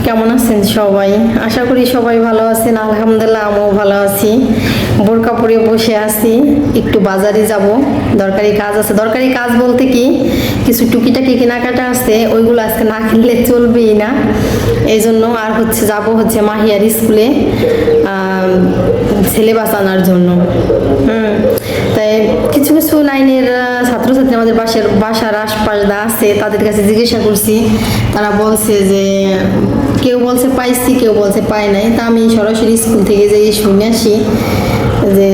কেমন আছেন সবাই? আশা করি সবাই ভালো আছেন। আলহামদুলিল্লাহ আমিও ভালো আছি। বোরকা পরে বসে আছি, একটু বাজারে যাব, দরকারি কাজ আছে। দরকারি কাজ বলতে কি, কিছু টুকিটাকি কেনাকাটা আছে, ওইগুলো আজকে না কিনলে চলবেই না। এই জন্য আর যাব মাহিয়ার স্কুলে সিলেবাস আনার জন্য। তাই কিছু কিছু লাইনের ছাত্রছাত্রী আমাদের বাসার আশপাশ আছে, তাদের কাছে জিজ্ঞাসা করছি। তারা বলছে যে কেউ বলছে পাইছি, কেউ বলছে পাই নাই। তা আমি সরাসরি স্কুল থেকে যে শুনে আসি যে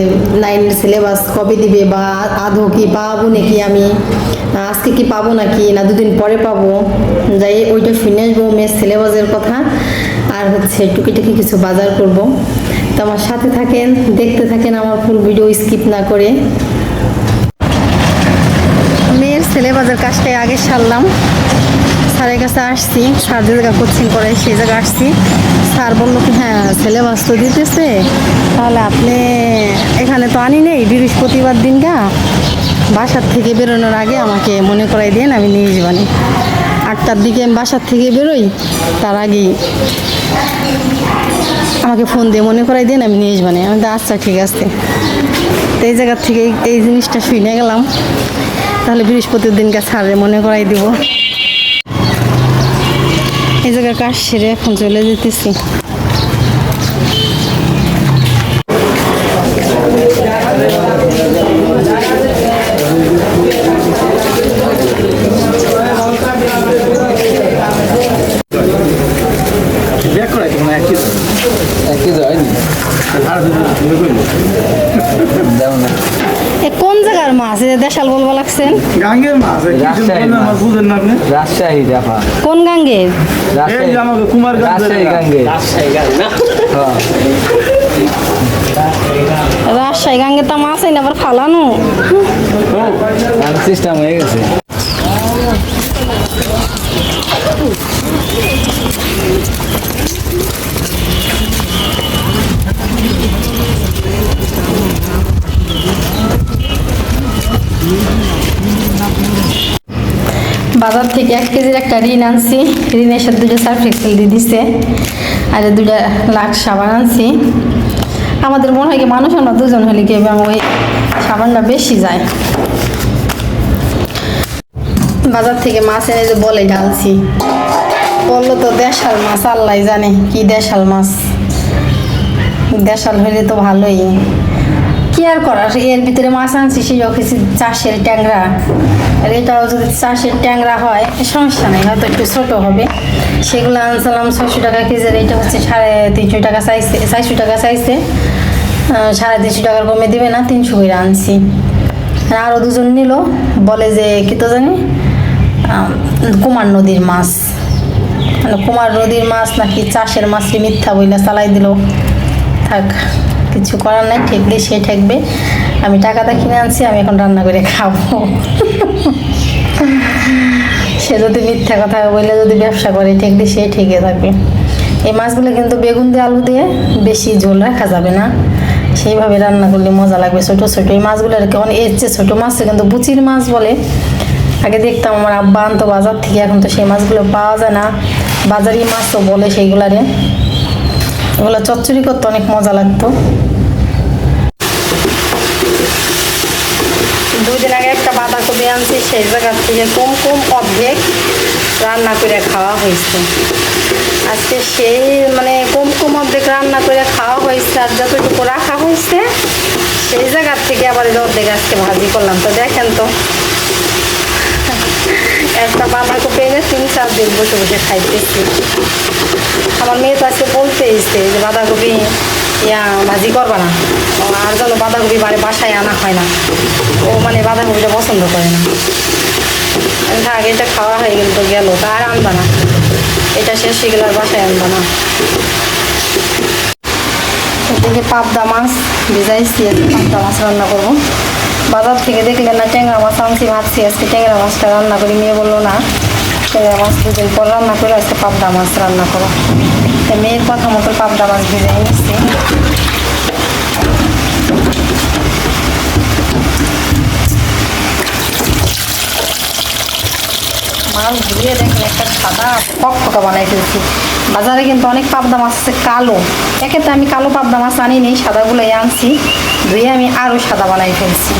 লাইনের সিলেবাস কবে দিবে, বা আদৌ কি পাবো নাকি, আমি আজকে কি পাবো নাকি না দুদিন পরে পাবো, যাই ওইটা শুনে আসবো মেয়ের সিলেবাসের কথা। আর টুকিটাকি কিছু বাজার করব। তো আমার সাথে থাকেন, দেখতে থাকেন আমার ফুল ভিডিও স্কিপ না করে। মেয়ের সিলেবাসের কাজটাই আগে সারলাম। স্যারের কাছে আসছি, স্যার যে জায়গা কোচিং করে সেই জায়গায় আসছি। স্যার বললো কি হ্যাঁ সিলেবাস তো দিতেছে, তাহলে আপনি এখানে তো আনি নেই, বৃহস্পতিবার দিনটা বাসার থেকে বেরোনোর আগে আমাকে মনে করাই দিন, আমি নিয়ে যাবানি। 8টার দিকে আমি বাসার থেকে বেরোই, তার আগেই আমাকে ফোন দিয়ে মনে করাই দিন, আমি নিয়ে যাবানি। আমি তো আচ্ছা ঠিক আছে। তো এই জায়গার থেকে এই জিনিসটা শুনে গেলাম, তাহলে বৃহস্পতির দিনকে স্যারে মনে করাই দিব। এই জায়গার কাজ সেরে এখন চলে যেতেছি। কোন জায়গার মাছ? দেশাল বলবা লাগছেন? গাঙ্গের মাছ। বুঝেন না আপনি? রাজশাহী দেখা। কোন গাঙ্গের? রাজশাহী গাঙ্গে। রাজশাহী গাঙ্গে তো মাছ আইন আবার ফালানো সিস্টেম হয়ে গেছে। বাজার থেকে 1 কেজির একটা ঋণ আনছি। ঋণের সাথে 2টা সার্ফ এক্সেল দিয়ে দিছে, আর 2টা লাক্স সাবান আনছি। আমাদের মনে হয় কি মানুষ আমরা দুজন হলে কি ওই সাবানটা বেশি যায়। বাজার থেকে মাছ এনে যে বলে ঢালছি, বললো তো দেশাল মাছ, আল্লাহ জানে কি দেশাল মাছ। দেশাল হলে তো ভালোই, কি আর করার। এর ভিতরে মাছ আনছি সেই অফিসে চাষের ট্যাংরা, আর এটাও যদি চাষের ট্যাংরা হয় সমস্যা নেই, হয়তো একটু ছোটো হবে। সেগুলো আনছিলাম 600 টাকা কেজির। এটা 350 টাকা চাইছে, 400 টাকা চাইছে। 350 টাকার কমে দেবে না, 300 করে আনছি। আরও দুজন নিল, বলে যে কি তো জানি কুমার নদীর মাছ, মানে কুমার নদীর মাছ নাকি চাষের মাছটি মিথ্যা বইলা চালাই দিল। থাক, কিছু করার নাই, ঠেকলে সে ঠেকবে। আমি টাকাটা কিনে আনছি, আমি এখন রান্না করে খাবো। সে যদি মিথ্যা কথা বলে যদি ব্যবসা করে, ঠেকলে সে ঠেকে থাকবে। এই মাছগুলো কিন্তু বেগুন দিয়ে আলু দিয়ে বেশি ঝোল রাখা যাবে না, সেইভাবে রান্না করলে মজা লাগবে। ছোটো ছোটো এই মাছগুলো আর কি, অনেক এর চেয়ে ছোটো মাছ কিন্তু বুচির মাছ বলে। আগে দেখতাম আমার আব্বা আনতো বাজার থেকে, এখন তো সেই মাছগুলো পাওয়া যায় না। বাজারি মাছও বলে সেইগুলারে। এগুলো চচ্চড়ি করতে অনেক মজা লাগতো। 2 দিন আগে একটা বাঁধাকপি আনছি, সেই জায়গার থেকে কম অর্ধেক রান্না করে খাওয়া হয়েছে। আজকে সেই মানে কম অর্ধেক রান্না করে খাওয়া হয়েছে, আর যতটুকু রাখা হয়েছে সেই জায়গার থেকে আবার অর্ধেক আজকে ভাজি করলাম। তো দেখেন তো, একটা বাঁধাকপি এনে 3-4 দিন বসে বসে খাইতেছি। আমার মেয়ে তো আজকে বলতে এসছে যে বাঁধাকপি ভাজি করবা না, আর যেন বাঁধাকপি বাসায় আনা হয় না। ও মানে বাঁধাকপিটা পছন্দ করে না। থাক, এটা খাওয়া হয়ে গেল তো গেল, তা আর আনবা না, এটা শেষ হয়ে গেলে আর বাসায় আনবা না। এদিকে পাবদা মাছ ভিজাইছি, পাবদা মাছ রান্না করবো। বাজার থেকে দেখলেন না ট্যাংরা মাছ আনছি, ভাবছি আজকে ট্যাংরা মাছটা রান্না করি। মেয়ে বললো না, ট্যাংরা মাছ 2 দিন পর রান্না করে আজকে পাবদা মাছ রান্না করো। মেয়ের কথা মতো পাবদা মাছ ভেজে নিচ্ছি। মাছ ধুয়ে দেখেন একটা সাদা ফকফকা বানাই ফেলছি। বাজারে কিন্তু অনেক পাবদা মাছ আছে কালো, এক্ষেত্রে আমি কালো পাবদা মাছ আনি নেই, সাদাগুলোই আনছি। ধুয়ে আমি আরও সাদা বানাই ফেলছি।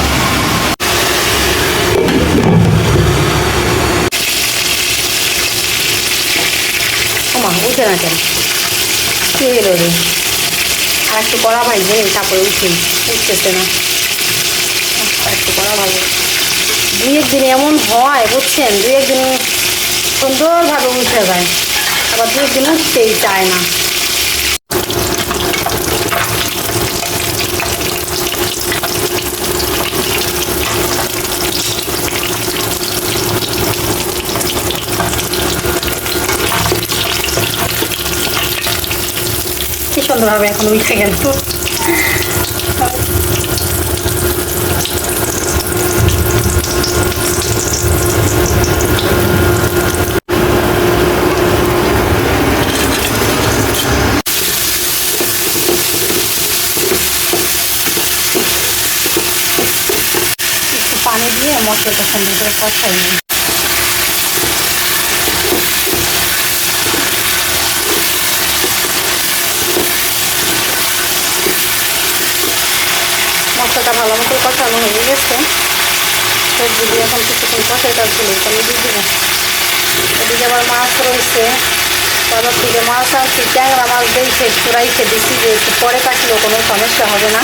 ওমা উঠে না কেন, কি হইল রে? আর একটু কড়া ভাজবে, তারপরে উঠতেছে না। আর একটু কড়া ভাজবে। দুই একদিন এমন হয় বুঝছেন, দুই একদিন সুন্দরভাবে উঠে যায়, আবার দুই একদিন উঠতেই চায় না। কি সুন্দরভাবে এখন উঠে গেল। পানি দিয়ে মশলাটা সুন্দর করে কষাই নিই। মশলাটা ভালো মতো কষানো হয়ে গেছে, সবজি দিয়ে এখন কিছুক্ষণ কষাইটা ছিল তাহলে দিয়ে দেবো। এদিকে আবার মাছ রয়েছে, বাজার থেকে মাছ আনছি, ট্যাংরা মাছ দিয়েছে, একটু রাইখে দিচ্ছি যে একটু পরে কাটলেও কোনো সমস্যা হবে না।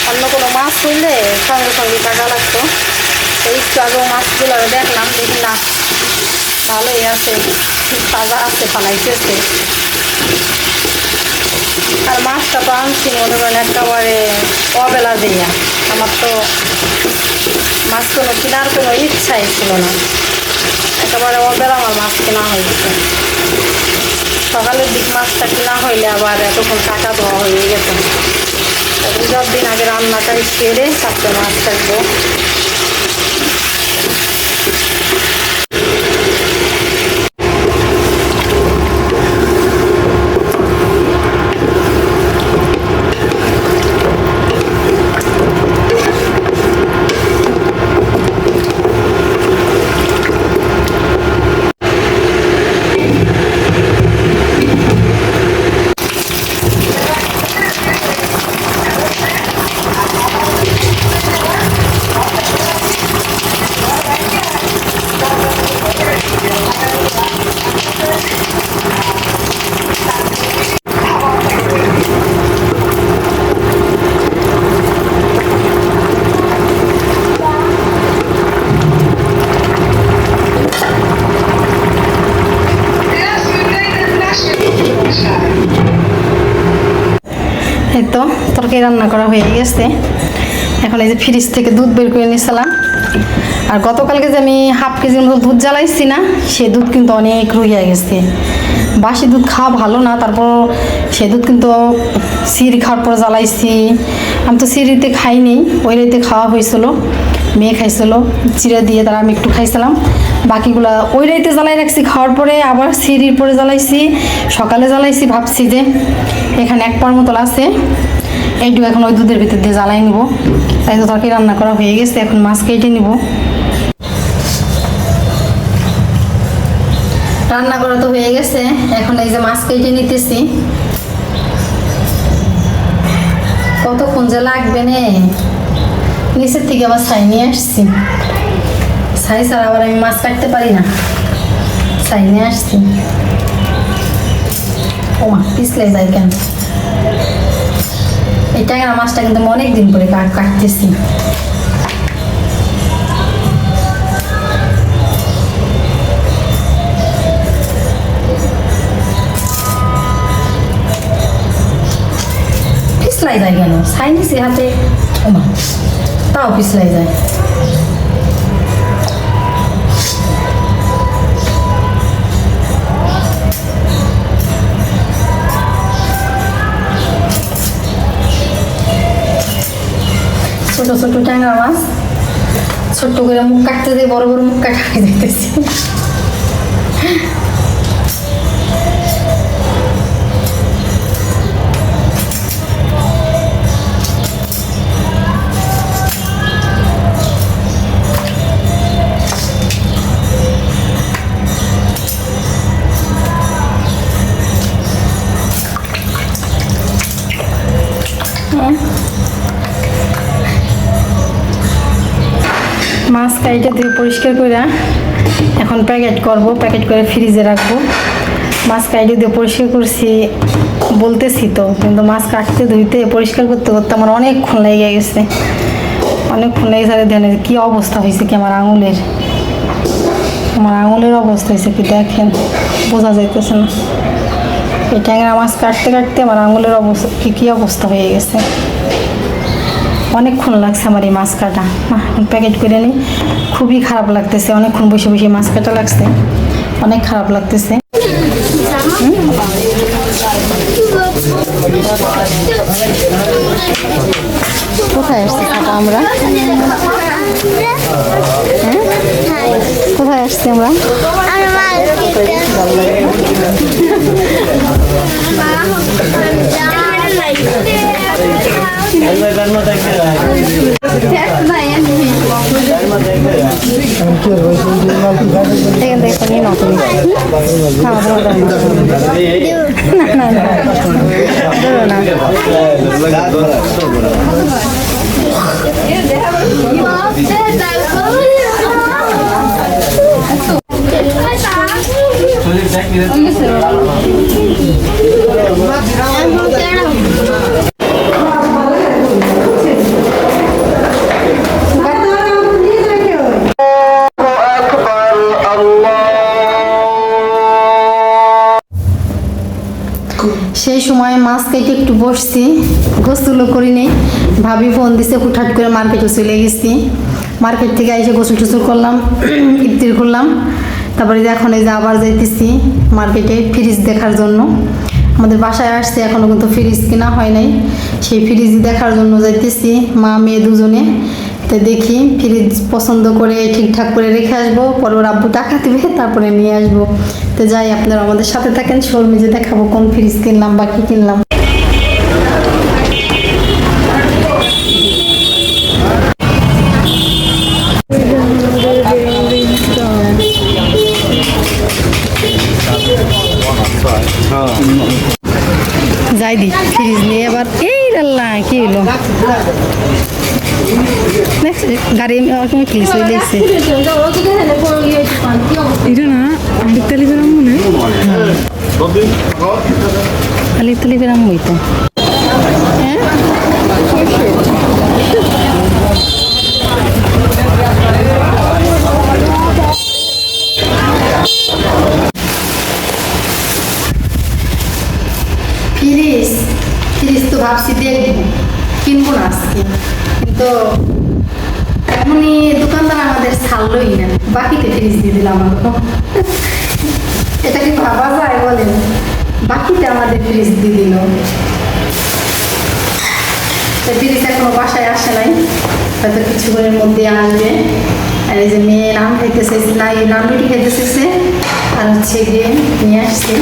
অন্য কোনো মাছ হইলে সঙ্গে সঙ্গে কাটা লাগতো। এই একটু আগেও মাছগুলো দেখলাম, দেখি না ভালোই আছে, ঠিক তাজা আছে, ফালাইতেছে। আর মাছটা তো আনছি মনে করেন একেবারে অবেলা দিয়া, আমার তো মাছ কোনো কেনার কোনো ইচ্ছাই ছিল না, একেবারে অবেলা আমার মাছ কেনা হয়েছে। সকালের দিক মাছটা কেনা হইলে আবার এতক্ষণ কাটা ধোয়া হয়ে গেছে। রোজার দিন আগে রান্নাটাই সেরে তারপরে মাছ কাটবো। এই তো তরকারি রান্না করা হয়ে গেছে। এখন এই যে ফ্রিজ থেকে দুধ বের করে নিয়েছিলাম, আর গতকালকে যে আমি হাফ কেজির মতো দুধ জ্বালাইছি না, সে দুধ কিন্তু অনেক রুইয়া গেছে। বাসি দুধ খাওয়া ভালো না, তারপর সে দুধ কিন্তু সিঁড়ি খাওয়ার পর জ্বালাইছি। আমি তো সিঁড়িতে খাইনি, ওই রাইতে খাওয়া হয়েছিল, মেয়ে খাইছিল চিড়ে দিয়ে, তারা আমি একটু খাইছিলাম। বাকিগুলা ওই রাইতে জ্বালাই রাখছি, খাওয়ার পরে আবার সিঁড়ির পরে জ্বালাইছি, সকালে জ্বালাইছি। ভাবছি যে এখানে এক পার মতো আছে, এইটুকু এখন ওই দুধের ভিতর দিয়ে জ্বালাই নিব। তাই তো তরকারি রান্না করা হয়ে গেছে, এখন মাছ কেটে নিব। রান্না করা তো হয়ে গেছে, এখন এই যে মাছ কেটে নিতেছি। কতক্ষণ যে লাগবে নে, নিচের থেকে আবার ছাই নিয়ে আসছি, ছাই ছাড়া আবার আমি মাছ কাটতে পারি না, ছাই নিয়ে আসছি। ও মা পিছলে যায় কেন? এই ট্যাংরা মাছটা কিন্তু অনেক দিন পরে কাটতেছি। পিছলাই যায় কেন? ছাই নিছি হাতে, ও মা তাও পিছলাই যায়। ছোট ছোট ট্যাংরা মাছ, ছোট্ট করে মুখ কাটতে দিয়ে বড় বড় মুখ কাটা হয়ে যেতেছি। মাছ কাইটা ধুয়ে পরিষ্কার করে এখন প্যাকেট করব, প্যাকেট করে ফ্রিজে রাখবো। মাছ কাইটা দিয়ে পরিষ্কার করছি বলতেছি তো, কিন্তু মাছ কাটতে ধুইতে পরিষ্কার করতে করতে আমার অনেকক্ষণ লেগে গেছে, অনেকক্ষণ লেগে গেছে। ধ্যানের কী অবস্থা হয়েছে কি আমার আঙুলের অবস্থা হয়েছে কি দেখেন, বোঝা যাইতেছে না। এই ট্যাংরা মাছ কাটতে কাটতে আমার আঙুলের অবস্থা কী অবস্থা হয়ে গেছে। অনেকক্ষণ লাগছে আমার এই মাছ কাটা। এখন প্যাকেট করে নিই, খুবই খারাপ লাগতেছে, অনেকক্ষণ বসে বসে মাছ কাটা লাগছে, অনেক খারাপ লাগতেছে। কোথায় আসছে কাটা আমরা? কোথায় আসছে আমরা? দেখো নিয়ে নাও তুমি। না না সেই সময় মাছ কেটে একটু বসছি, গোসলও করিনি। ভাবি ফোন দিছে, হুটহাট করে মার্কেটে চলে গেছি। মার্কেট থেকে এসে গোসল টোসল করলাম, ইফতার করলাম। তারপরে এখন এই যে আবার যাইতেছি মার্কেটে ফ্রিজ দেখার জন্য। আমাদের বাসায় আসছে, এখনও কিন্তু ফ্রিজ কেনা হয় নাই, সেই ফ্রিজ দেখার জন্য যাইতেছি মা মেয়ে দুজনে। তো দেখি ফ্রিজ পছন্দ করে ঠিকঠাক করে রেখে আসবো, পরে ওর আব্বু টাকা দেবে, তারপরে নিয়ে আসবো। তো যাই, আপনারা আমাদের সাথে থাকেন, শোরুমে যে দেখাবো কোন ফ্রিজ কিনলাম বা কী কিনলাম। যাই দি ফ্রিজ নিয়ে এবার। এই আল্লাহ কি হইলো, গাড়ি ফ্রিজ হয়ে লেগেছে। এটা না আলিপ তালি বেরাম মনে আলিপ তালি বেরাম হইতো। হ্যাঁ ফ্রিজ তো ভাবছি দেখবো, কিনবো না আজকে, কিন্তু এমনই দোকানদার আমাদের ছাড়লোই না, বাকিতে ফ্রিজ দিয়ে দিলাম। এটা কি ভাবা যায় বলেন, বাকিতে আমাদের ফ্রিজ দিয়ে দিল। ফ্রিজ এখনো বাসায় আসে নাই, হয়তো কিছুক্ষণের মধ্যে আসবে। আর এই যে মেয়ে নান খাইতেছে, না এই নান রুটি খাইতেছে, আর হচ্ছে গিয়ে নিয়ে আসছে।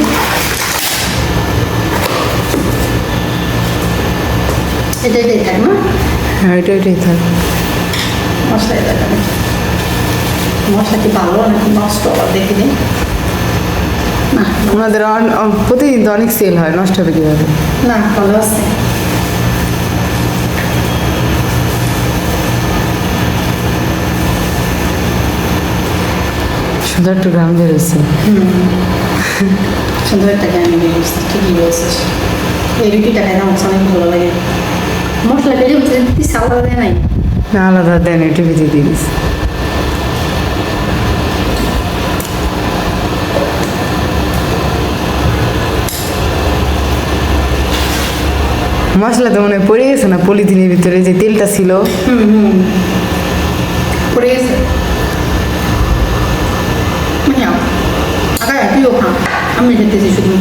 এটাই থাক না? হ্যাঁ এটাই থাক। মশলা মশলা কি ভালো নাকি নষ্ট আবার দেখে দিন না। আমাদের প্রতিদিন তো অনেক সেল হয়, নষ্ট হবে কীভাবে? না ভালো আছে। সুন্দর একটু গ্রাম বেরোচ্ছে। সুন্দর একটা গান বেরিয়েছে, ঠিকই বলছিস। এই রুটিটা খাই আমার অনেক ভালো লাগে। মশলা বেরিয়ে হচ্ছে আলাদা দেয় নাই, না আলাদা দেন, টিভিতে দিয়ে দিস। মশলা তো মনে হয় পড়ে গেছে না পলিথিনের ভিতরে, যে তেলটা ছিল। পড়ে গেছে। আগে তুইও খা, আমি খেতেছি শুধু।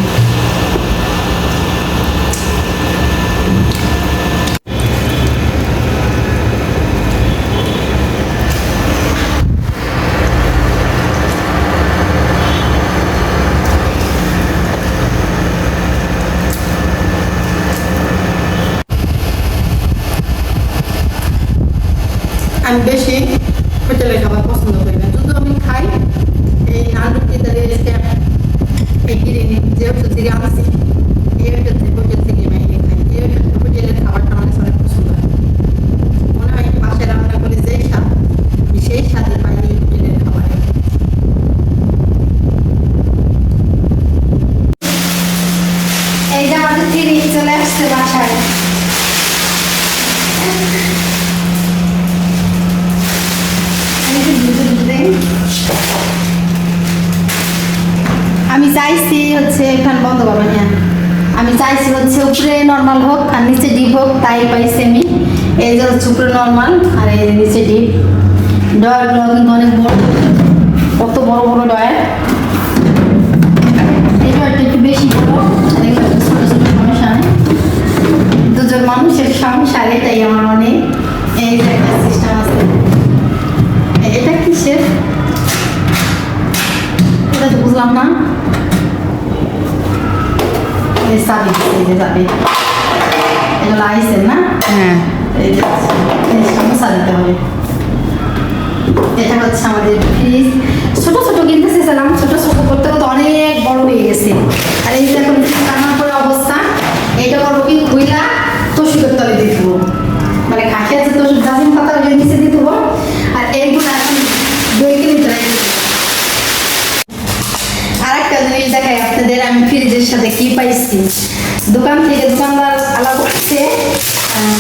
আমি বেশি হোটেলের খাবার পছন্দ করি না, যদিও আমি খাই এই নান রুটি, এই বিরিয়ানি, যে হচ্ছে আমি চাইছি হচ্ছে এখানে বন্ধ করবেন, হ্যাঁ আমি চাইছি হচ্ছে উপরে নর্মাল হোক আর নিচে ডিপ হোক, তাই পাইছি আমি। এই যে হচ্ছে উপরে নর্মাল আর এই যে নিচে ডিপ। ডয়ারগুলো কিন্তু অনেক বড়, কত বড় বড় ডয়ার। এই ডয়ারটা একটু বেশি বড় আর এগুলো একটু ছোট ছোট, সমস্যা নেই, দুজন মানুষের সংসার, এটাই আমার অনেক। এই যে একটা সিস্টেম আছে, এটা কিসের এটা তো বুঝলাম না। এই চাবি, এই যে চাবি, এগুলো আইসেন না, হ্যাঁ এই যে সমস্যা দিতে হবে। এটা হচ্ছে আমাদের ফ্রিজ, ছোট ছোট কিনতে চেয়েছিলাম, ছোট ছোট করতে করতে অনেক বড় হয়ে গেছে। আর এই যে এখন রান্নার পরে অবস্থা, এইটা করবো কি খুইলা তসুকের তলে দিয়ে দেবো, মানে খাকি আছে তসুক জাজিম পাতা ওই নিচে দিয়ে দেবো। আর এইগুলো এখন 2 কিলো ভিতরে আরেকটা জিনিস দেখাই আপনাদের, আমি ফ্রিজের সাথে কি পাইছি। দোকান থেকে দোকানদার আলাপ করছে,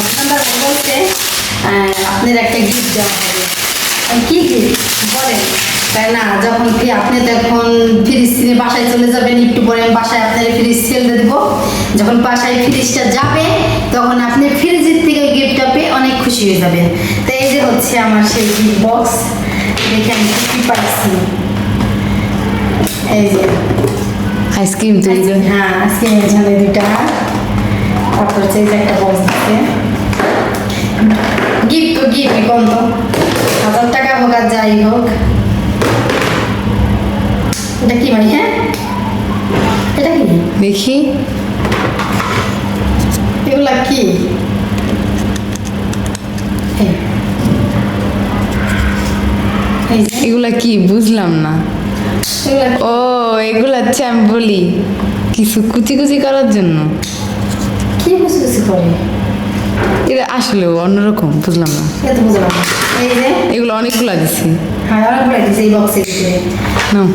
দোকানদার বলছে আপনার একটা গিফট দেওয়া হবে। কি গিফট বলেন? তাই না, যখন কি আপনি তো এখন ফ্রিজ কিনে বাসায় চলে যাবেন, একটু পরে আমি বাসায় আপনার ফ্রিজ ফেলে দেবো। যখন বাসায় ফ্রিজটা যাবে তখন আপনি ফ্রিজের থেকে গিফটটা পেয়ে অনেক খুশি হয়ে যাবেন। তো এই যে হচ্ছে আমার সেই গিফট বক্স, দেখে আমি কি পাইছি। এই যে আইসক্রিম তৈরি করে। হ্যাঁ আজকে এখানে 2টা, তারপর হচ্ছে এই যে একটা বক্স দিচ্ছে। গিফট তো গিফট, কম তো 1000 টাকা হোক আর যাই হোক। এটা কি ভাই? হ্যাঁ এটা কি? দেখি এগুলা কি? এই এই যে, এগুলা কি বুঝলাম না। এগুলা ও এগুলা হচ্ছে আমি বলি কিছু কুচি কুচি করার জন্য। কি বুঝে বুঝে করে? এটা আসলে অন্যরকম, বুঝলাম না। এটা তো বুঝলাম না। এই যে এগুলো অনেকগুলা দিছি। হ্যাঁ অনেকগুলো দিচ্ছে এই বক্সের ভিতরে। নাও।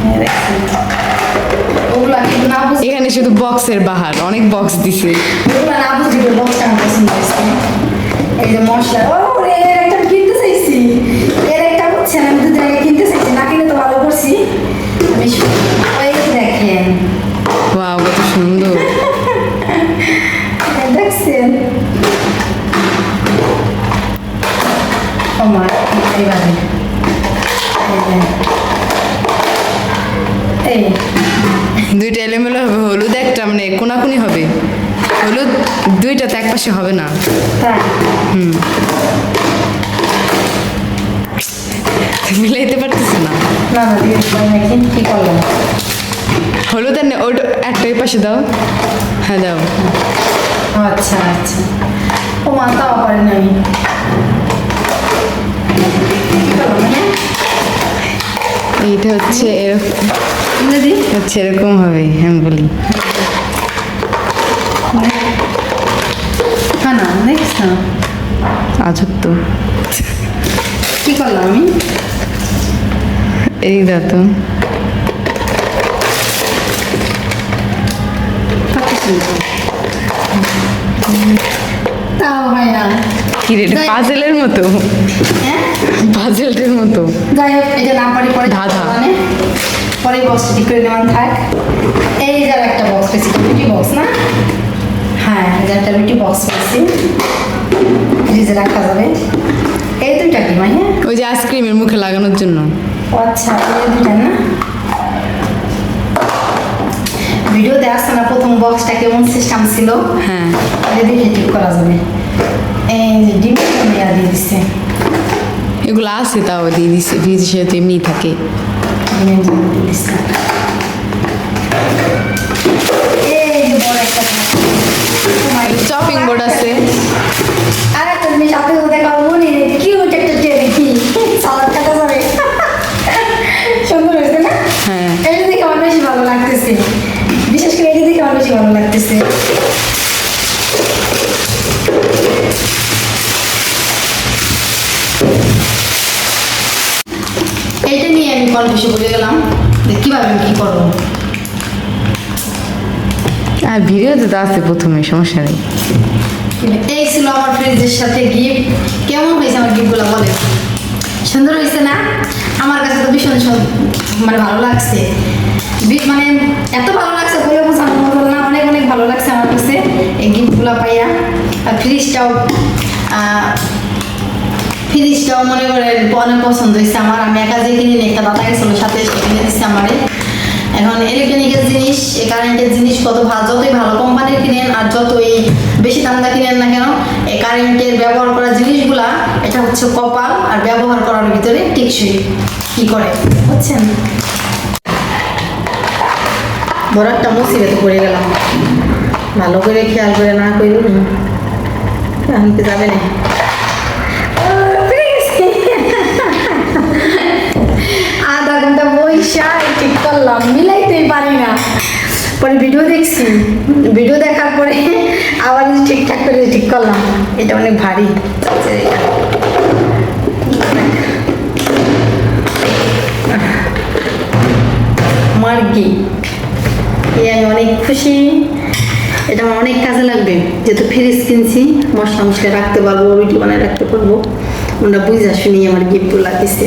হ্যাঁ, দেখছি। ওগুলা কিন্তু না বুঝে, এখানে শুধু বক্সের বাহার, অনেক বক্স দিছে। ওগুলা না বুঝে বক্সটা আমার পছন্দ হয়েছে। এই যে মশলা, ও রে এর একটা কিনতে চাইছি, এর একটা হচ্ছে না, আমি 2 দিন আগে কিনতে চাইছি, না কিনে তো ভালো করছি আমি। ওই যে দেখেন, ওয়াও কত সুন্দর। দেখছেন আমার এইভাবে এই 2টা এলোমেলো হবে, হলুদ একটা মানে কোনাকুনি হবে, হলুদ 2টাতে এক পাশে হবে না। তাই মিলাইতে পারতেছে না। না না দিয়ে নাকি কি করলাম? হলুদ আর ওটা একটা এই পাশে দাও। হ্যাঁ দাও। আচ্ছা আচ্ছা, ও মা তাও পারি না আমি। কি করলাম হ্যাঁ? এইটা হচ্ছে এরকম, ইংরেজি হচ্ছে এরকম হবে আমি বলি। হ্যাঁ না দেখিস না আজব তো। কি করলাম আমি? এই দাও তো। তাও হয় না। কি রে, এটা পাজেলের মতো, হ্যাঁ পাজেলের মতো। যাই হোক, এটা না পারি পরে ধাঁধা। মানে পরে বক্সটা ঠিক করে দেওয়ান থাক। এই যে আর একটা বক্স পেয়েছি, বিউটি বক্স না? হ্যাঁ এই যে একটা বিউটি বক্স পেয়েছি, ফ্রিজে রাখা যাবে। এই 2টা কি মানে? ওই যে আইসক্রিমের মুখে লাগানোর জন্য। ও আচ্ছা, এই 2টা না? ভিডিওতে আসছে না প্রথম বক্সটা কেমন সিস্টেম ছিল? হ্যাঁ এটা দেখে ঠিক করা যাবে। এই যে ডিম দিয়ে দিচ্ছে, এগুলো আছে, তাও দিয়ে দিচ্ছে, ফ্রিজের সাথে এমনি থাকে। ডিমের জন্য দিয়ে দিচ্ছে। এই যে বড় একটা চপিং বোর্ড আছে। আর একটা জিনিস আপনাদের দেখা মনে কিউট একটা টেরি, কি সালাদ কাটা যাবে, সুন্দর হয়েছে না? হ্যাঁ। এটা দেখে আমার বেশি ভালো লাগতেছে, বিশেষ করে এটা দেখে আমার বেশি ভালো লাগতেছে। এইটা নিয়ে আমি কনফিউশন বলে গেলাম যে কিভাবে আমি কি করবো। আর ভিডিওতে তো আছে প্রথমে, সমস্যা নেই। এই ছিল আমার ফ্রিজের সাথে গিফট। কেমন হয়েছে আমার গিফটগুলো বলে? সুন্দর হয়েছে না? আমার কাছে তো ভীষণ মানে ভালো লাগছে। মানে এত ভালো লাগছে বলে বোঝানোর মতো না, অনেক অনেক ভালো লাগছে আমার কাছে এই গিফটগুলো পাইয়া। আর ফ্রিজটাও মনে করেন অনেক পছন্দ হয়েছে আমার। আমি একা যে কিনে নিই, একটা দাদা গেছিলো সাথে এসে কিনে দিচ্ছে আমারে। এখন ইলেকট্রনিকের জিনিস, কারেন্টের জিনিস কত ভালো, যতই ভালো কোম্পানির কিনেন আর যতই বেশি দামটা কিনেন না কেন, এই কারেন্টের ব্যবহার করা জিনিসগুলা এটা হচ্ছে কপাল আর ব্যবহার করার ভিতরে টেকসই কি করে বুঝছেন। বড় একটা মুসিবতে পড়ে গেলাম, ভালো করে খেয়াল করে না করল এখন কি যাবে না। আধা ঘন্টা বইসা ঠিক করলাম, মিলাইতেই পারি না। পরে ভিডিও দেখছি, ভিডিও দেখার পরে আবার ঠিকঠাক করে ঠিক করলাম। এটা অনেক ভারী মার্গি, আমি অনেক খুশি। এটা আমার অনেক কাজে লাগবে, যেহেতু ফ্রিজ কিনছি, মশলা মশলা রাখতে পারবো, রুটি বানায় রাখতে পারবো। ওটা বুঝা শুনি আমার গিফটগুলো দিচ্ছে।